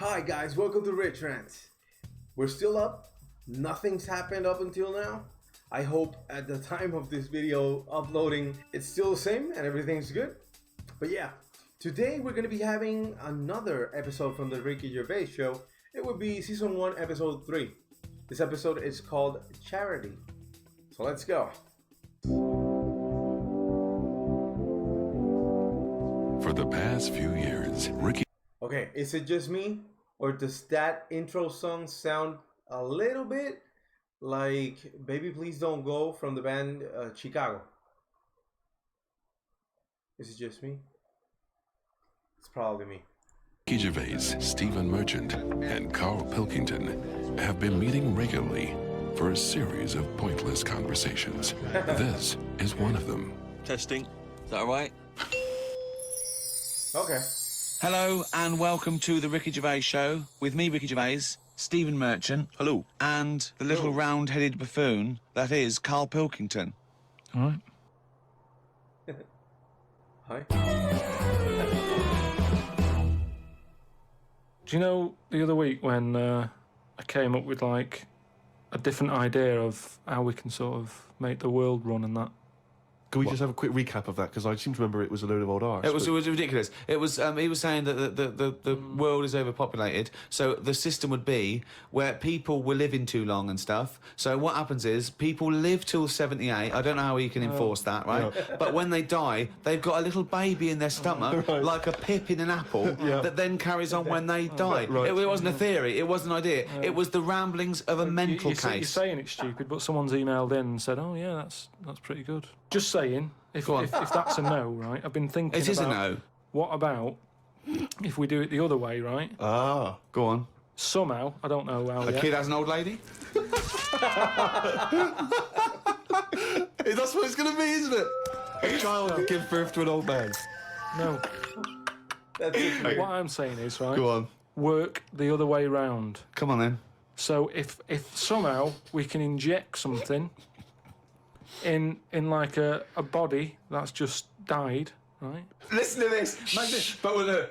Hi guys, welcome to Rants. We're still up. Nothing's happened up until now. I hope at the time of this video uploading it's still the same and everything's good. But yeah, today we're going to be having another episode from the Ricky Gervais show. It would be season 1 episode 3. This episode is called Charity. So let's go. For the past few years, Ricky... Okay, is it just me? Or does that intro song sound a little bit like Baby Please Don't Go from the band Chicago? Is it just me? It's probably me. Ricky Gervais, Stephen Merchant, and Karl Pilkington have been meeting regularly for a series of pointless conversations. This is one of them. Testing. Is that all right? Okay. Hello and welcome to the Ricky Gervais show with me, Ricky Gervais, Stephen Merchant. Hello. And the little round-headed buffoon that is Karl Pilkington. All right. Hi. Do you know the other week when I came up with like a different idea of how we can sort of make the world run and that? Can we just have a quick recap of that? Because I seem to remember it was a load of old arse. It was ridiculous. It was he was saying that the world is overpopulated, so the system would be where people were living too long and stuff. So what happens is people live till 78. I don't know how you can enforce that, right? Yeah. But when they die, they've got a little baby in their stomach, like a pip in an apple, that then carries on when they die. Right. It wasn't a theory. It wasn't an idea. It was the ramblings of a mental case. You're saying it's stupid, but someone's emailed in and said, "Oh yeah, that's pretty good." Just saying. If that's a no, right? I've been thinking. It is a no. What about if we do it the other way, right? Ah, go on. Somehow, I don't know how. A kid has an old lady. that's what it's going to be, isn't it? A child will give birth to an old man. No. That's it. What I'm saying is, right? Go on. Work the other way round. Come on then. So if somehow we can inject something in like a body that's just died, right? Listen to this.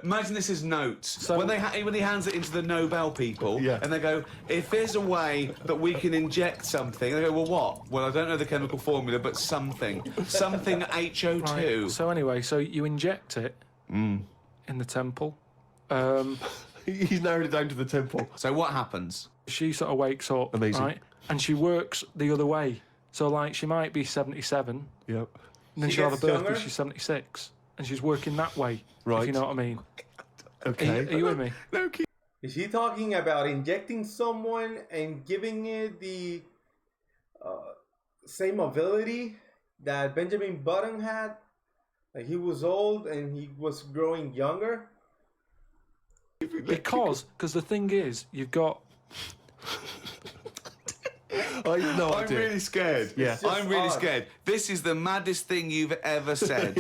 Imagine this as notes. So when he hands it into the Nobel people, and they go, if there's a way that we can inject something, they go, well, what? Well, I don't know the chemical formula, but something HO2. Right. So anyway, so you inject it in the temple. He's narrowed it down to the temple. So what happens? She sort of wakes up, amazing, right? And she works the other way. So, like, she might be 77. Yep. And then she'll have a birthday, she's 76. And she's working that way, right? If you know what I mean. Okay. Are you with me? No. Is he talking about injecting someone and giving it the same ability that Benjamin Button had? Like he was old and he was growing younger? Because the thing is, you've got... I'm really scared. Yeah. I'm really scared. This is the maddest thing you've ever said.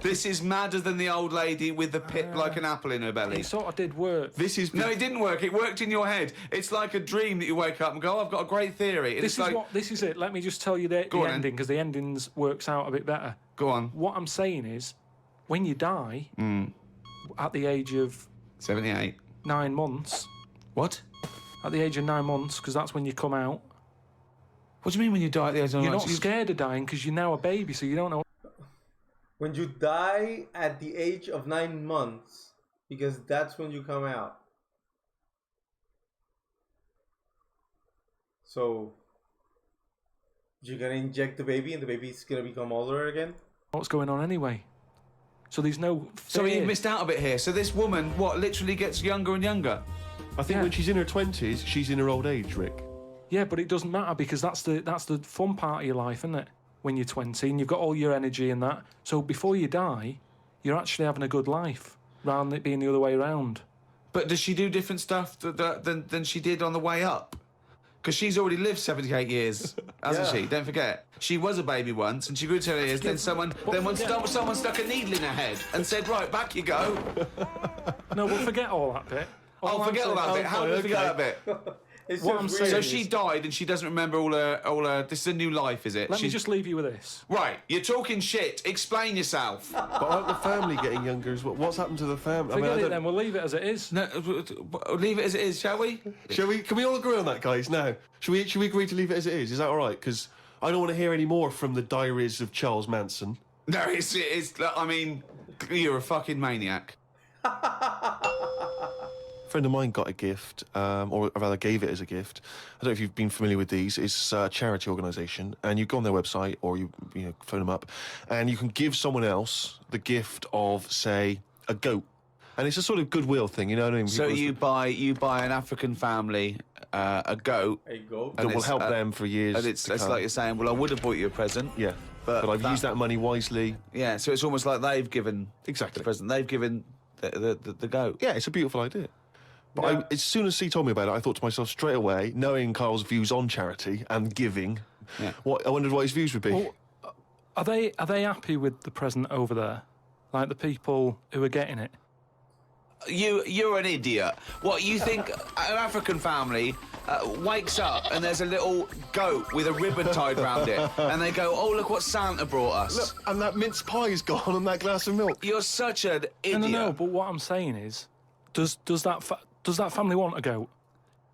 This is madder than the old lady with the pip like an apple in her belly. It sort of did work. No, it didn't work. It worked in your head. It's like a dream that you wake up and go, oh, I've got a great theory. This is it. Let me just tell you the ending, because the endings works out a bit better. Go on. What I'm saying is, when you die, at the age of... 78. 9 months. What? At the age of 9 months, because that's when you come out. What do you mean when you die at the age of 9 months? You're not scared of dying because you're now a baby, so you don't know. When you die at the age of 9 months, because that's when you come out. So, you're going to inject the baby and the baby's going to become older again? What's going on anyway? So there's no fear. So you missed out a bit here. So this woman, literally gets younger and younger? I think when she's in her 20s, she's in her old age, Rick. Yeah, but it doesn't matter because that's the fun part of your life, isn't it? When you're 20 and you've got all your energy and that. So before you die, you're actually having a good life, rather than it being the other way around. But does she do different stuff than she did on the way up? Because she's already lived 78 years, hasn't she? Don't forget. She was a baby once, and she grew to 78 years. Then someone stuck a needle in her head and said, right, back you go. No, we'll forget all that bit. Forget all that bit. How do we forget that bit? It's what just I'm weird. saying So is, she died and she doesn't remember all her. This is a new life, is it? let me just leave you with this. Right, you're talking shit. Explain yourself. But aren't the family getting younger as well? What's happened to the family? Forget I it don't- then. We'll leave it as it is. No, leave it as it is, shall we? Shall we? Can we all agree on that, guys? Now, should we agree to leave it as it is? Is that all right? Because I don't want to hear any more from the diaries of Charles Manson. No, it's. I mean, you're a fucking maniac. A friend of mine got a gift, or rather gave it as a gift. I don't know if you've been familiar with these. It's a charity organisation, and you go on their website or you phone them up, and you can give someone else the gift of, say, a goat. And it's a sort of goodwill thing, you know what I mean? So People- you buy an African family a goat. There you go. that will it's, help them for years. And it's to come. like you're saying, well, I would have bought you a present. Yeah, But I've that- used that money wisely. Yeah, so it's almost like they've given Exactly. the present. They've given the goat. Yeah, it's a beautiful idea. But Yeah. as soon as he told me about it, I thought to myself straight away, knowing Karl's views on charity and giving, Yeah. I wondered what his views would be. Well, are they happy with the present over there? Like the people who are getting it? You're an idiot. What, you think an African family wakes up and there's a little goat with a ribbon tied round it, and they go, oh, look what Santa brought us. Look, and that mince pie's gone and that glass of milk. You're such an idiot. No, but what I'm saying is, does that family want a goat?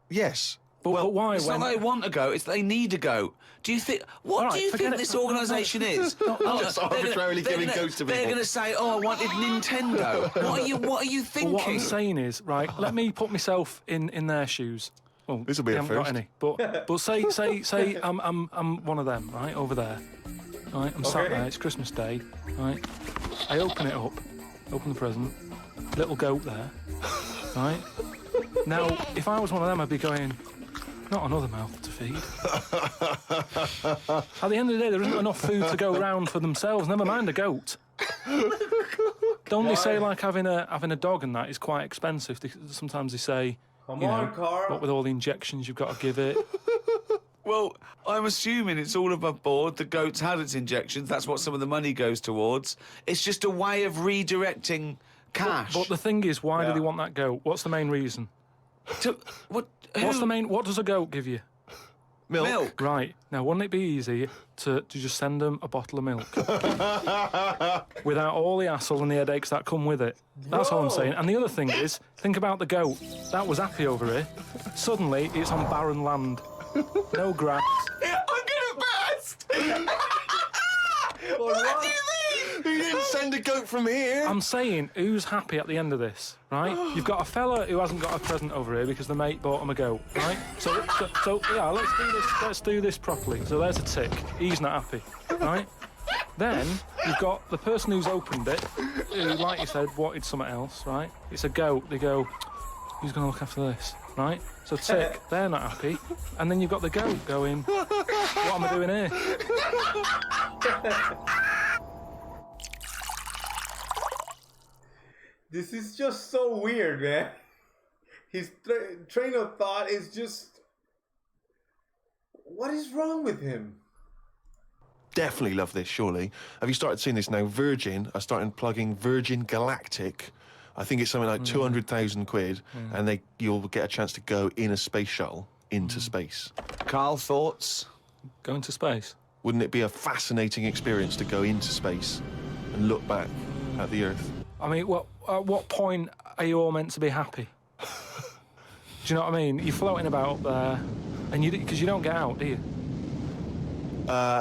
Yes. But why? It's not they want a goat, it's they need a goat. Do you think... What All do right, you forget think it. this organisation is? Just arbitrarily giving goats to They're people. going to say, oh, I wanted Nintendo. What are you But thinking? what I'm saying is, right, let me put myself in their shoes. Well, This'll be they a haven't got first. any. But say I'm one of them, right, over there. Right, I'm sat Okay. there, it's Christmas Day, right? I open it up, open the present, little goat there, right? Now, if I was one of them, I'd be going, not another mouth to feed. At the end of the day, there isn't enough food to go around for themselves, never mind a goat. Don't they say, like, having a dog and that is quite expensive? Sometimes they say, Come you on, know, Karl. what with all the injections you've got to give it. Well, I'm assuming it's all above board. The goat's had its injections. That's what some of the money goes towards. It's just a way of redirecting cash. But the thing is, why do Yeah. they want that goat? What's the main reason? What What does a goat give you? milk? Right. Now, wouldn't it be easy to just send them a bottle of milk? Without all the hassle and the headaches that come with it. That's all I'm saying. And the other thing is, think about the goat. That was happy over here. Suddenly, it's on barren land. No grass. I'm gonna burst! What do you mean? You didn't send a goat from here. I'm saying, who's happy at the end of this, right? You've got a fella who hasn't got a present over here because the mate bought him a goat, right? So yeah, let's do this properly. So there's a tick. He's not happy, right? Then you've got the person who's opened it, who, like you said, wanted something else, right? It's a goat. They go, who's going to look after this, right? So tick, they're not happy. And then you've got the goat going, what am I doing here? This is just so weird, man. His train of thought is just... What is wrong with him? Definitely love this, surely. Have you started seeing this now? Virgin are starting plugging Virgin Galactic. I think it's something like 200,000 quid, and you'll get a chance to go in a space shuttle into space. Karl, thoughts? Going to space. Wouldn't it be a fascinating experience to go into space and look back at the Earth? I mean, at what point are you all meant to be happy? Do you know what I mean? You're floating about up there, and because you don't get out, do you?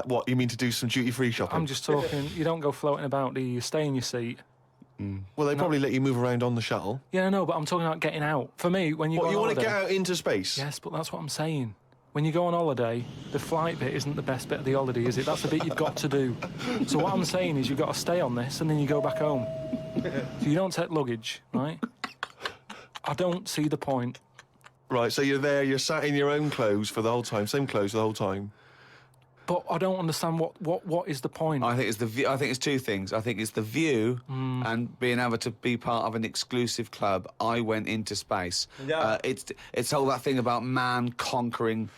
What, you mean to do some duty-free shopping? I'm just talking. You don't go floating about, do you? You stay in your seat. Well, they probably let you move around on the shuttle. Yeah, no, but I'm talking about getting out. For me, when you go What, on you want to holiday, get out into space? yes, but that's what I'm saying. When you go on holiday, the flight bit isn't the best bit of the holiday, is it? That's the bit you've got to do. So what I'm saying is you've got to stay on this, and then you go back home. So you don't take luggage, right? I don't see the point. Right, so you're there, you're sat in your own clothes for the whole time, same clothes the whole time. But I don't understand what is the point. I think it's the view. I think it's two things. I think it's the view and being able to be part of an exclusive club. I went into space. Yeah. It's all that thing about man conquering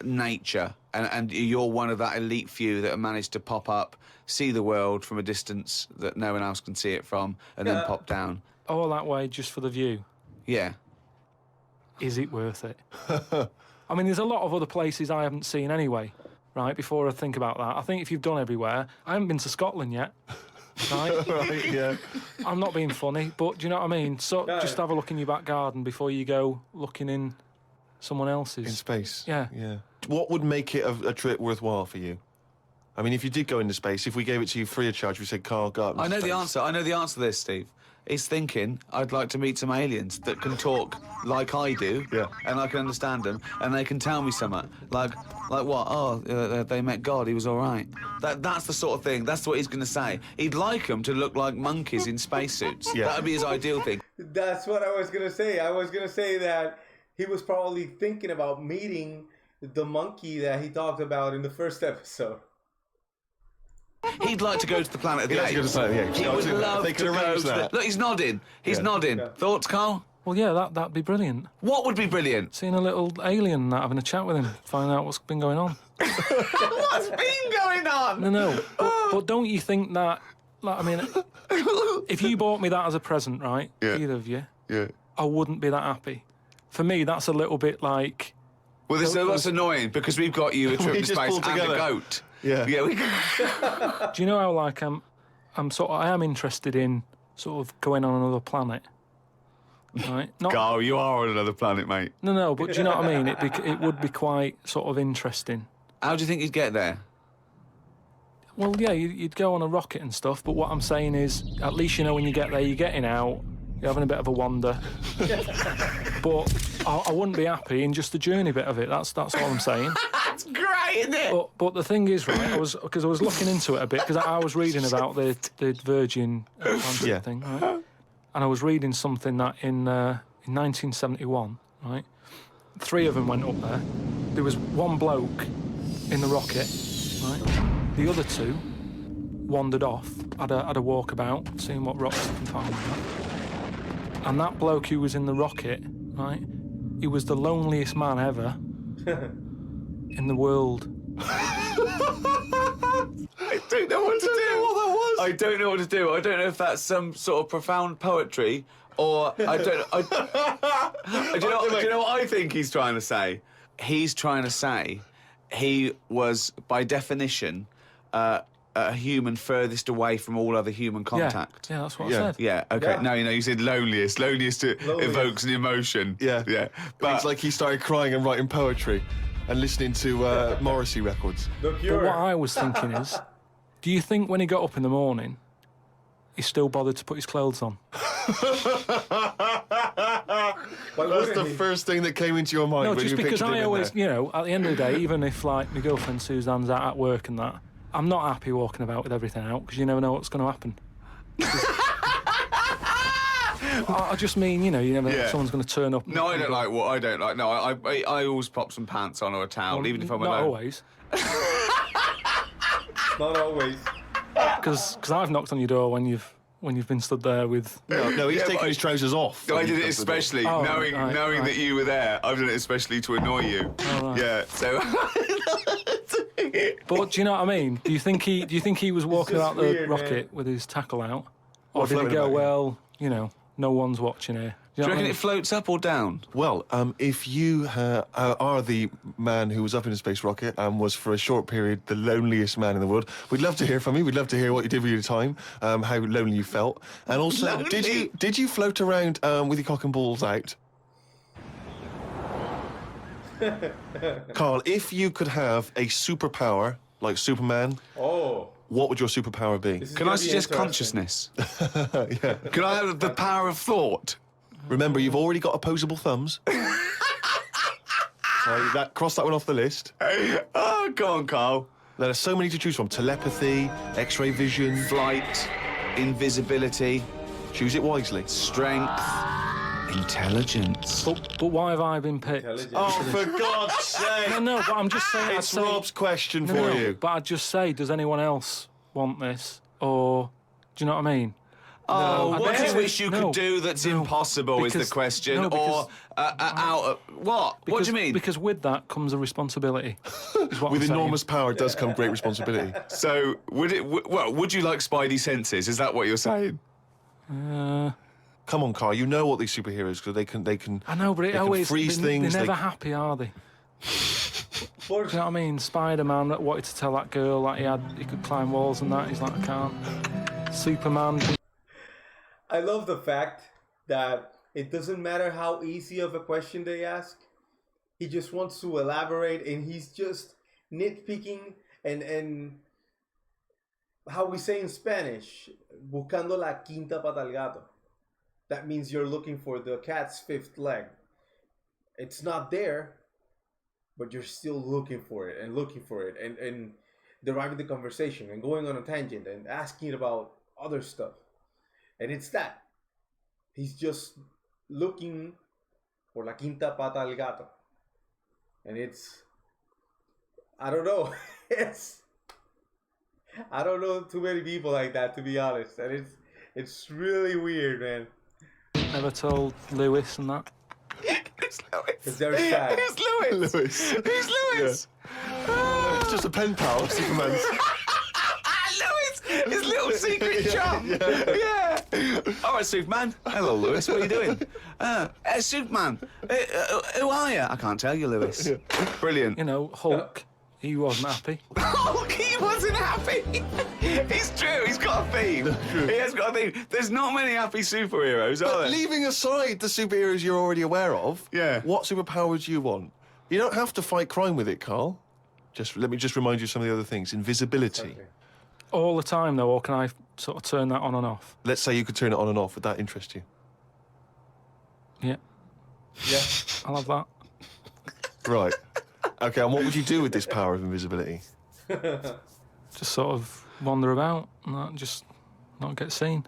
nature, and you're one of that elite few that have managed to pop up, see the world from a distance that no one else can see it from, and then pop down. All that way just for the view. Yeah. Is it worth it? I mean, there's a lot of other places I haven't seen anyway, right, before I think about that. I think if you've done everywhere... I haven't been to Scotland yet, right? Right, yeah. I'm not being funny, but do you know what I mean? So just have a look in your back garden before you go looking in someone else's. In space. Yeah. Yeah. What would make it a trip worthwhile for you? I mean, if you did go into space, if we gave it to you free of charge, we said, Karl, go up into I know space. the answer. I know the answer to this, Steve. He's thinking, I'd like to meet some aliens that can talk like I do, Yeah. and I can understand them, and they can tell me something. Like what? Oh, they met God, he was all right. That's the sort of thing, that's what he's going to say. He'd like them to look like monkeys in spacesuits. Yeah. That would be his ideal thing. That's what I was gonna say. I was gonna say that he was probably thinking about meeting the monkey that he talked about in the first episode. He'd like to go to the planet of the He'd like to go to apes. the planet of the apes. He Yeah, would I'll do that. love They to could go arrange to the... that. Look, he's nodding. He's Yeah. nodding. Yeah. Thoughts, Karl? Well, yeah, that'd be brilliant. What would be brilliant? Seeing a little alien and that, having a chat with him, finding out what's been going on. What's been going on? No, but don't you think that, like, I mean, if you bought me that as a present, right, Yeah. either of you, Yeah. I wouldn't be that happy. For me, that's a little bit like... Well, that's annoying because we've got you a trip We to just space pulled and a together. goat. Yeah. Yeah, we Do you know how, like, I am interested in sort of going on another planet, right? Not, Karl, you are on another planet, mate. no, but do you know what I mean? It would be quite sort of interesting. How do you think you'd get there? Well, yeah, you'd go on a rocket and stuff, but what I'm saying is, at least you know when you get there, you're getting out, you're having a bit of a wander. But I wouldn't be happy in just the journey bit of it. That's what I'm saying. That's great, isn't it? But the thing is, right, I was looking into it a bit, because I was reading about the Virgin Atlantic Yeah. thing, right? And I was reading something that in 1971, right, 3 of them went up there. There was one bloke in the rocket, right? The other 2 wandered off, had a walkabout, seeing what rocks they can find. And that bloke who was in the rocket, right, he was the loneliest man ever in the world. I don't know what to do. I don't know what to do. I don't know if that's some sort of profound poetry or I don't. Do you know what I think he's trying to say? He's trying to say he was, by definition, a human furthest away from all other human contact. Yeah, that's what Yeah. I said. Yeah, okay. Yeah. No, you said loneliest. Loneliest evokes an emotion. Yeah. Yeah. But it's like he started crying and writing poetry and listening to Morrissey records. The But Cure. what I was thinking is, do you think when he got up in the morning, he still bothered to put his clothes on? Why That's wouldn't the he? first thing that came into your mind No, when just you because pictured him I in always, there. you know, at the end of the day, even if, like, my girlfriend Suzanne's out at work and that, I'm not happy walking about with everything out, because you never know what's going to happen. I just mean, you know, you never know Yeah. if someone's going to turn up. No, I don't like what I don't like. No, I always pop some pants on or a towel, even if I'm Not alone. always, Not always. because I've knocked on your door when you've been stood there with... No, he's Yeah, taking but his trousers off. I when did he it comes to the door. especially, Oh, knowing right. that you were there. I've done it especially to annoy you. Oh, right. Yeah, so... But do you know what I mean? Do you think he was walking just about the weird, rocket man. with his tackle out, or Or did he floating go, about, yeah. well, you know, no one's watching here? Do Do you know what I reckon mean? it floats up or down? Well, if you are the man who was up in a space rocket and was for a short period the loneliest man in the world, we'd love to hear from you. We'd love to hear what you did with your time, how lonely you felt, and also Lonely? did you float around with your cock and balls out? Karl, if you could have a superpower like Superman, Oh. what would your superpower be? This is Can gonna I be suggest interesting. consciousness? Can I have the power of thought? Remember, you've already got opposable thumbs. So cross that one off the list. Oh, go on, Karl. There are so many to choose from. Telepathy, X-ray vision. Flight, invisibility, Choose it wisely. strength, intelligence. But why have I been picked? Intelligent. Oh, for God's sake! No, but I'm just saying. I'd It's say, Rob's question no, for no, you. But I'd just say, does anyone else want this, or do you know what I mean? Oh, No, what do I- you wish you no, could do that's no, impossible is because- the question. no, because- or out of... What? What do you mean? Because with that comes a responsibility. Is what With I'm saying. enormous power does come great responsibility. So, would you like Spidey senses? Is that what you're saying? Come on, Karl. You know what these superheroes because they can. I know, but they it can always freeze they're things. never they- happy, are they? For, Do you know what I mean? Spider-Man that wanted to tell that girl that he could climb walls and that. He's like, I can't. Superman. I love the fact that it doesn't matter how easy of a question they ask. He just wants to elaborate, and he's just nitpicking and how we say in Spanish, buscando la quinta pata al gato. That means you're looking for the cat's fifth leg. It's not there, but you're still looking for it and deriving the conversation and going on a tangent and asking about other stuff. And it's that. He's just looking for la quinta pata al gato. And it's, I don't know. I don't know too many people like that, to be honest. And it's really weird, man. Never told Lewis and that. It's Lewis. Because they're sad. Who's Lewis? Lewis. Who's Lewis? It's just a pen pal, Superman's. Lewis! His little secret chum! Yeah. All right, Superman. Hello, Lewis. What are you doing? Superman. Who are you? I can't tell you, Lewis. Brilliant. You know, Hulk, he wasn't happy. Oh, he wasn't happy. It's true. He's got a theme. He has got a theme. There's not many happy superheroes, are But there? leaving aside the superheroes you're already aware of, Yeah. what superpowers do you want? You don't have to fight crime with it, Karl. Let me remind you of some of the other things. Invisibility. Okay. All the time, though, or can I sort of turn that on and off? Let's say you could turn it on and off. Would that interest you? Yeah, Yeah. I'll have that. Right. Okay, and what would you do with this power of invisibility? Just sort of wander about and that, just not get seen.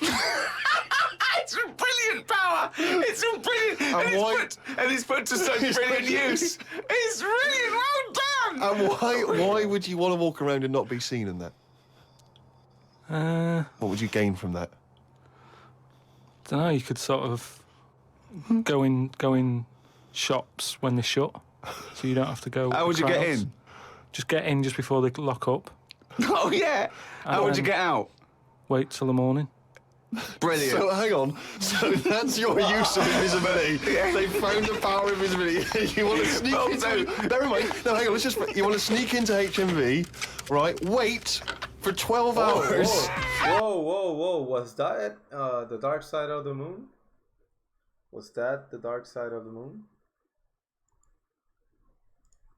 It's a brilliant power. It's a brilliant. And it's put to such brilliant use. It's brilliant. Well done. And why would you want to walk around and not be seen in that? What would you gain from that? Don't know. You could sort of go in shops when they're shut, so you don't have to go. How would you get in? Just get in just before they lock up. Oh yeah. How would you get out? Wait till the morning. Brilliant. So hang on. So that's your use of invisibility. They found the power of invisibility. You want to sneak into. Never mind. No, hang on. You want to sneak into HMV, right? Wait for 12 hours. Whoa. Was that the dark side of the moon? Was that the dark side of the moon?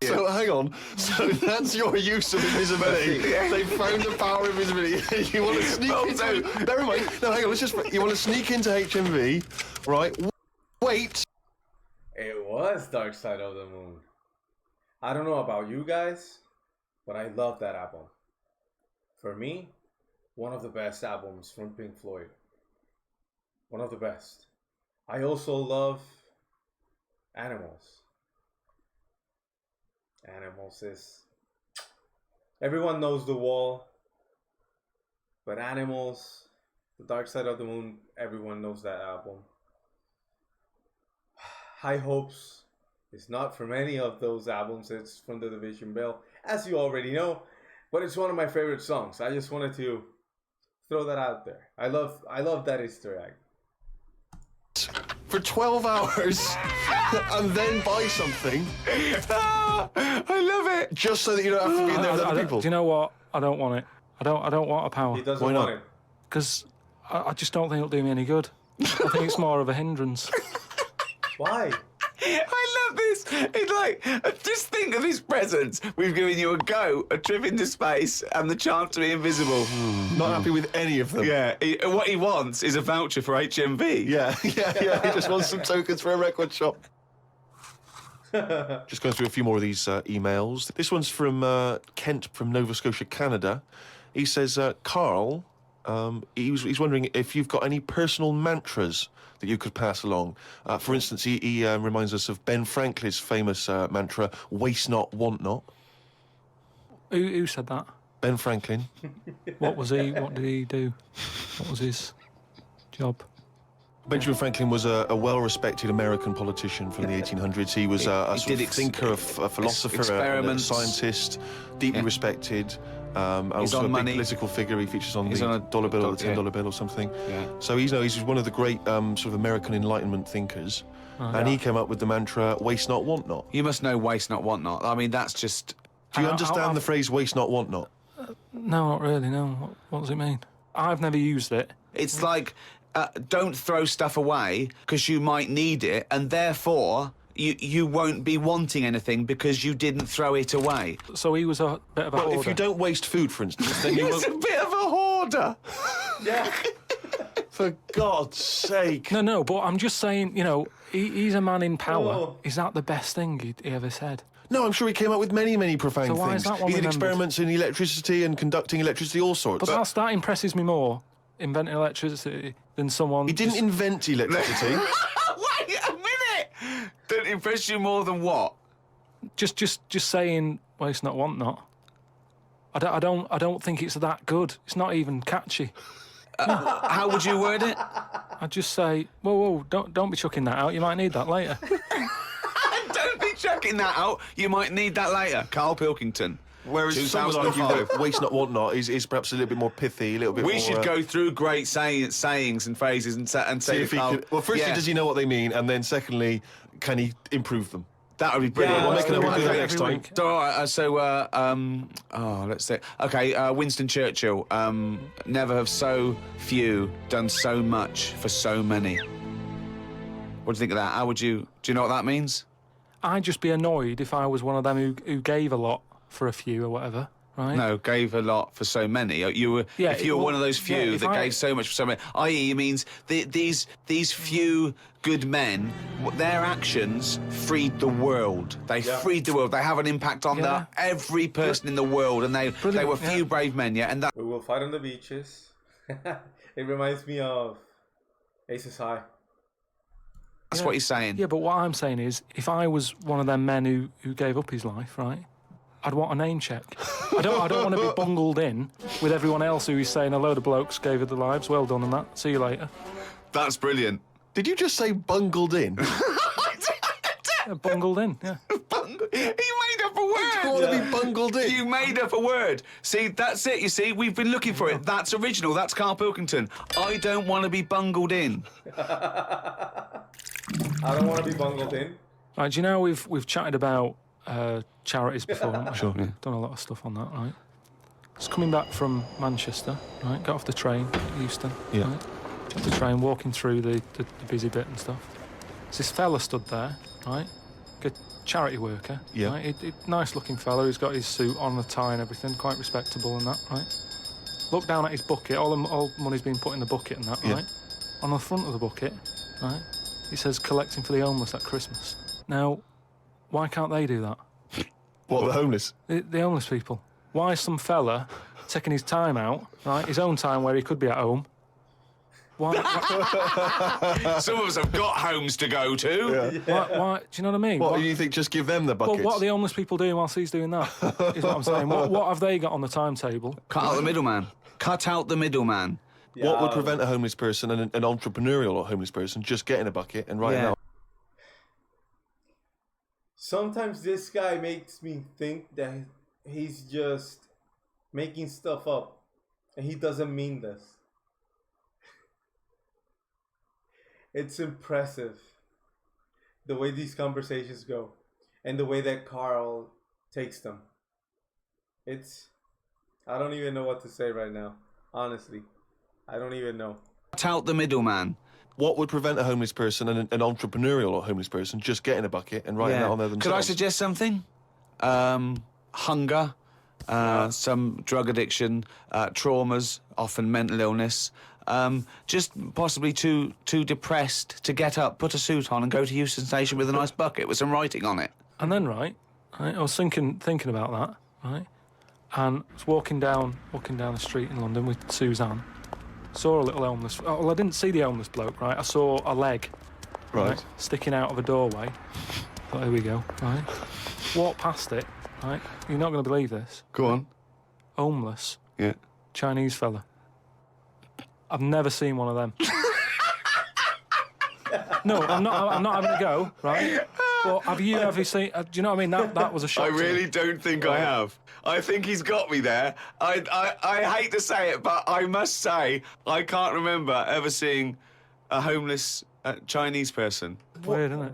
So hang on. So that's your use of invisibility. They found the power of invisibility. You want to sneak into. Never mind. No, hang on. You want to sneak into HMV, right? Wait. It was Dark Side of the Moon. I don't know about you guys, but I love that album. For me, one of the best albums from Pink Floyd. One of the best. I also love Animals. Animals is... Everyone knows The Wall, but Animals, The Dark Side of the Moon, everyone knows that album. High Hopes is not from any of those albums, it's from The Division Bell, as you already know, but it's one of my favorite songs. I just wanted to throw that out there. I love that Easter egg. For 12 hours and then buy something. I love it. Just so that you don't have to be in there with other people. Do you know what? I don't want it. I don't want a power. He doesn't Why not? want it. Because I just don't think it'll do me any good. I think it's more of a hindrance. Why? I love this. It's like, just think of his presents. We've given you a go, a trip into space, and the chance to be invisible. Not happy with any of them. Yeah, what he wants is a voucher for HMV. Yeah. He just wants some tokens for a record shop. Just going through a few more of these emails. This one's from Kent from Nova Scotia, Canada. He says, Karl, he's wondering if you've got any personal mantras that you could pass along. For instance, he reminds us of Ben Franklin's famous mantra, waste not, want not. Who said that? Ben Franklin. What was he? What did he do? What was his job? Benjamin Franklin was a well-respected American politician from the 1800s. He was a sort of thinker, a philosopher, a scientist, deeply respected. Also on a money. big political figure. He features on He's the on a dollar bill or the $10 yeah. bill or something. Yeah. So he's one of the great sort of American Enlightenment thinkers. And he came up with the mantra, waste not, want not. You must know waste not, want not. I mean, that's just... Do you understand the phrase waste not, want not? No, not really, no. What does it mean? I've never used it. It's like, don't throw stuff away because you might need it, and therefore you won't be wanting anything because you didn't throw it away. So he was a bit of a Well, hoarder. if you don't waste food, for instance, then you He's won't... a bit of a hoarder. Yeah. For God's sake. No, but I'm just saying, you know, he's a man in power. Oh. Is that the best thing he ever said? No, I'm sure he came up with many, many profound So why things. is that one He did remembered? experiments in electricity and conducting electricity, all sorts. But that impresses me more, inventing electricity, than someone... He didn't invent electricity. Wait a minute! Don't impress you more than what? Just saying, waste not, want not. I don't think it's that good. It's not even catchy. How would you word it? I'd just say, whoa, don't be chucking that out. You might need that later. Don't be checking that out. You might need that later. Karl Pilkington. Whereas some would argue that waste not, want not is perhaps a little bit more pithy, a little bit more... We should go through great sayings and phrases and say See if he could, well, firstly, does he know what they mean? And then secondly, can he improve them? That would be brilliant. Yeah, We'll make we'll it do that next every time. week. So, all right, let's see. Okay, Winston Churchill. Never have so few done so much for so many. What do you think of that? How would you... Do you know what that means? I'd just be annoyed if I was one of them who gave a lot for a few or whatever, right? No, gave a lot for so many. You were, Yeah, if you were well, one of those few yeah, if that I- gave so much for so many, i.e., it means these few good men, their actions freed the world. They freed the world. They have an impact on Yeah. every person in the world, and they were few yeah. brave men. Yeah, and that. We will fight on the beaches. It reminds me of Aces High. That's what he's saying. Yeah, but what I'm saying is, if I was one of them men who gave up his life, right, I'd want a name check. I don't want to be bungled in with everyone else who is saying a load of blokes gave it their lives. Well done on that. See you later. That's brilliant. Did you just say bungled in? Yeah, bungled in, yeah. He made up a word. You want to be bungled in? You made up a word. See, that's it. You see, we've been looking for it. That's original. That's Karl Pilkington. I don't want to be bungled in. I don't want to be bungled in. Right, do you know we've chatted about charities before, haven't we? Sure, yeah. Done a lot of stuff on that, right? Just coming back from Manchester, right? Got off the train, Euston, Yeah. right? Got off the train, walking through the busy bit and stuff. There's this fella stood there, right? Good charity worker, Yeah. right? Nice looking fella, he's got his suit on, the tie and everything, quite respectable and that, right? Look down at his bucket, all money's been put in the bucket and that, Yeah. right? On the front of the bucket, right? It says collecting for the homeless at Christmas. Now, why can't they do that? What, the homeless? The homeless people. Why is some fella taking his time out, right? His own time where he could be at home. Why? Some of us have got homes to go to. Why do you know what I mean? What, you think just give them the Well, buckets? what are the homeless people doing whilst he's doing that? Is what I'm saying. What have they got on the timetable? Cut out the middleman. Cut out the middleman. What would prevent a homeless person and an entrepreneurial homeless person just getting a bucket and writing Yeah. out? Sometimes this guy makes me think that he's just making stuff up and he doesn't mean this. It's impressive the way these conversations go and the way that Karl takes them. I don't even know what to say right now. Honestly, I don't even know. Cut out the middleman. What would prevent a homeless person and an entrepreneurial homeless person just getting a bucket and writing that on there themselves? Could I suggest something? Hunger, some drug addiction, traumas, often mental illness. Just possibly too depressed to get up, put a suit on, and go to Euston Station with a nice bucket with some writing on it. And then, right, I was thinking about that, right, and I was walking down the street in London with Suzanne. Saw a little homeless. Oh, well, I didn't see the homeless bloke, right? I saw a leg, Right. sticking out of a doorway. Thought, here we go, right? Walked past it, right? You're not going to believe this. Go on. Homeless Yeah. Chinese fella. I've never seen one of them. No, I'm not having a go, right? But have you seen? Do you know what I mean? That was a shock. I to me. really don't think I have. I think he's got me there. I hate to say it, but I must say I can't remember ever seeing a homeless Chinese person. Weird, isn't it?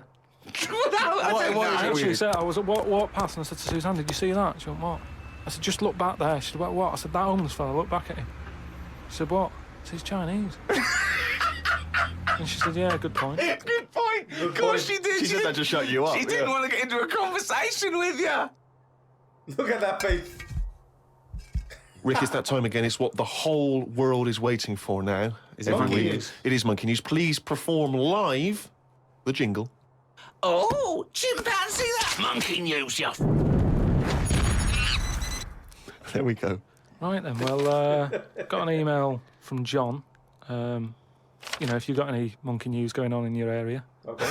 I Actually, said, I was walked past and I said to Suzanne, "Did you see that?" She went, "What?" I said, "Just look back there." She said, "What?" I said, "That homeless fella. Look back at him." She said, "What?" I said, "He's Chinese." And she said, "Yeah, good point." Good point. Of course she did. She said that to shut you up. She didn't want to get into a conversation with you. Look at that face. Rick, it's that time again. It's what the whole world is waiting for now. Is it Monkey News? It is Monkey News. Please perform live the jingle. Oh, chimpanzee, that Monkey News, you. There we go. Right then, well, got an email from John. You know, if you've got any monkey news going on in your area. Okay.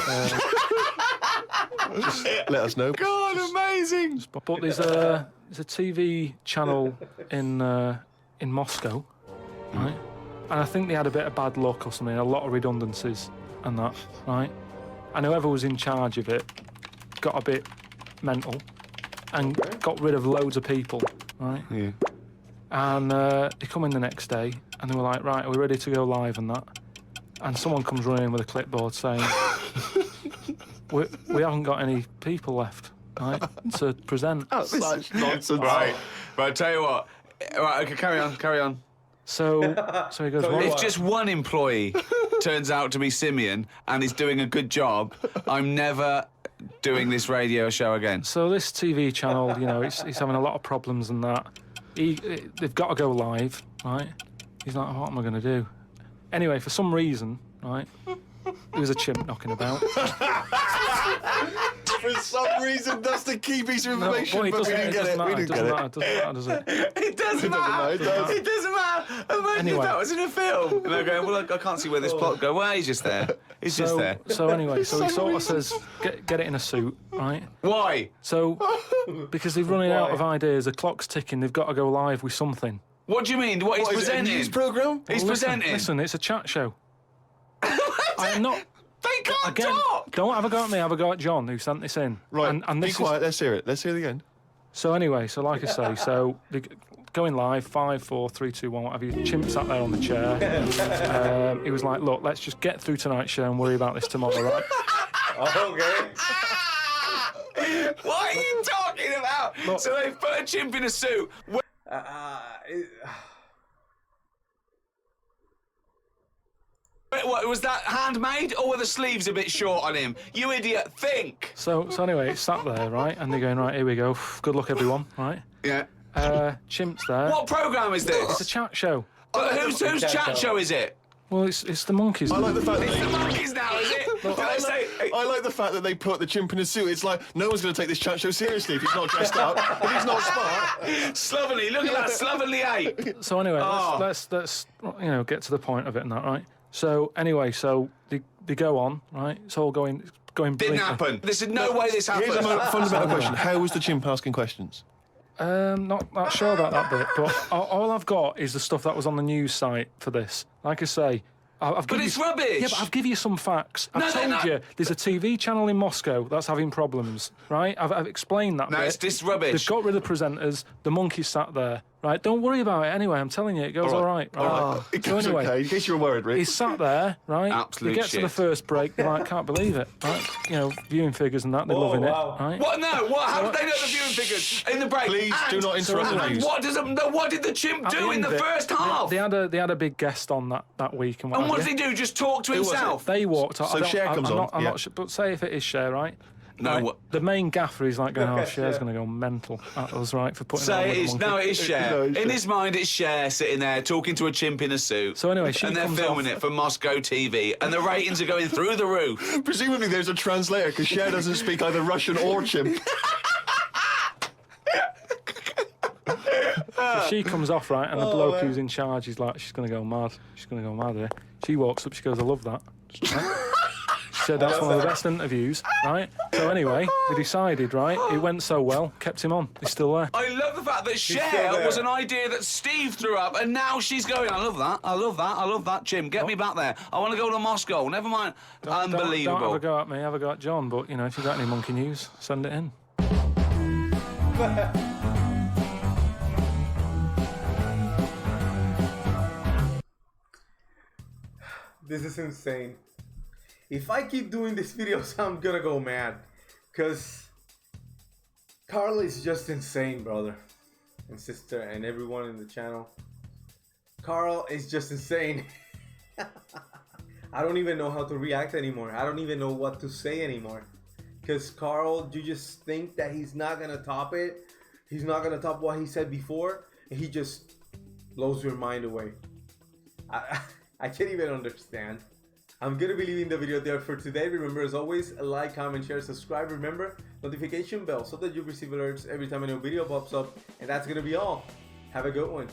Let us know. God, amazing. But there's a TV channel in Moscow, right? And I think they had a bit of bad luck or something, a lot of redundancies and that, right? And whoever was in charge of it got a bit mental and got rid of loads of people, right? Yeah. And they come in the next day and they were like, "Right, are we ready to go live and that?" And someone comes running in with a clipboard saying, we haven't got any people left, right, to present. Such nonsense. Right, tell you what. Right, okay, carry on. So he goes, So "What?" If just one employee turns out to be Simeon and is doing a good job, I'm never doing this radio show again. So this TV channel, you know, he's having a lot of problems and that. They've got to go live, right? He's like, "What am I going to do?" Anyway, for some reason, right, there was a chimp knocking about. For some reason, that's the key piece of information, well, but we didn't get it. We didn't get it. It doesn't matter, does it? It doesn't matter. It doesn't matter. Imagine Anyway. if that was in a film. And they're going, well, I can't see where this plot goes. Well, he's just there. He's just there. So anyway, so he sort of says, get it in a suit, right? Why? So, because they're running out of ideas, the clock's ticking, they've got to go live with something. What do you mean? What he's What, is it a presenting? news programme? He's presenting. Listen, it's a chat show. I am not... They can't Again, talk. don't have a go at me, have a go at John, who sent this in. Right, And be this quiet. Let's hear it. Let's hear it again. So anyway, so like I say, so they're going live, 5, 4, 3, 2, 1, what have you. Chimp sat there on the chair. He was like, "Look, let's just get through tonight's show and worry about this tomorrow, right?" Okay. What are you talking about? Look. So they put a chimp in a suit. What, was that handmade or were the sleeves a bit short on him? You idiot, think! So anyway, it's sat there, right? And they're going, "Right, here we go. Good luck, everyone," right? Yeah. Chimp's there. What programme is It's a this? chat show. Whose chat show is it? Well, it's the monkeys. I like the fact that It's the they... monkeys now, is it? Did I say... I like the fact that they put the chimp in a suit. It's like, no one's going to take this chat show seriously if he's not dressed up, if he's not smart. Slovenly, look at that slovenly ape. So anyway, Oh. let's get to the point of it and that, right? So anyway, so they go on, right? It's all going Didn't brilliantly. happen. There's no way this happened. Here's a fundamental question. How was the chimp asking questions? Not sure about that bit, but all I've got is the stuff that was on the news site for this. Like I say, I've But given it's you, rubbish. Yeah, but I've given you some facts. I've No, they're told not. you there's a TV channel in Moscow that's having problems, right? I've explained that No, bit. it's this rubbish. They've got rid of the presenters. The monkey sat there, right? Don't worry about it anyway. I'm telling you, it goes all right. It So goes anyway, okay. In case you were worried, Rick. he's sat there, right? Absolute They get to shit. the first break, they're like, "Can't believe it," right? You know, viewing figures and that, they're loving wow. it, right? What? No. What? How did they know the viewing figures in the break? Please do And- not interrupt the and news. what did the chimp At do in end the of it, first half? They had a big guest on that week and what And what have did you. he do? Just talk to was it? himself? They walked out. So Cher comes on, I'm yeah. not sure, but say if it is Cher, right? No, Right, what? The main gaffer is like going, "Oh, Okay, Cher's yeah. going to go mental at us, right, for putting Say on it with is. the No, monkey." it is Cher. No, it's In Cher. his mind, it's Cher sitting there talking to a chimp in a suit. So anyway, she and they're comes filming off- it for Moscow TV, and the ratings are going through the roof. Presumably there's a translator because Cher doesn't speak either Russian or chimp. So she comes off, right, and the bloke who's in charge is like, "She's going to go mad. She's going to go mad here." She walks up, she goes, "I love that." Right? She said that's one of the best interviews, right? So anyway, they decided, right, it went so well, kept him on. He's still there. I love the fact that still Cher there. was an idea that Steve threw up, and now she's going, I love that, I love that, I love that. Jim, get me back there. I want to go to Moscow. Never mind. Unbelievable. Don't have a go at me, have a go at John, but, you know, if you've got any monkey news, send it in. This is insane. If I keep doing these videos, I'm gonna go mad. Because Karl is just insane, brother and sister and everyone in the channel. Karl is just insane. I don't even know how to react anymore. I don't even know what to say anymore. Because Karl, you just think that he's not gonna top it. He's not gonna top what he said before. And he just blows your mind away. I can't even understand. I'm gonna be leaving the video there for today. Remember, as always, like, comment, share, subscribe. Remember, notification bell so that you receive alerts every time a new video pops up. And that's gonna be all. Have a good one.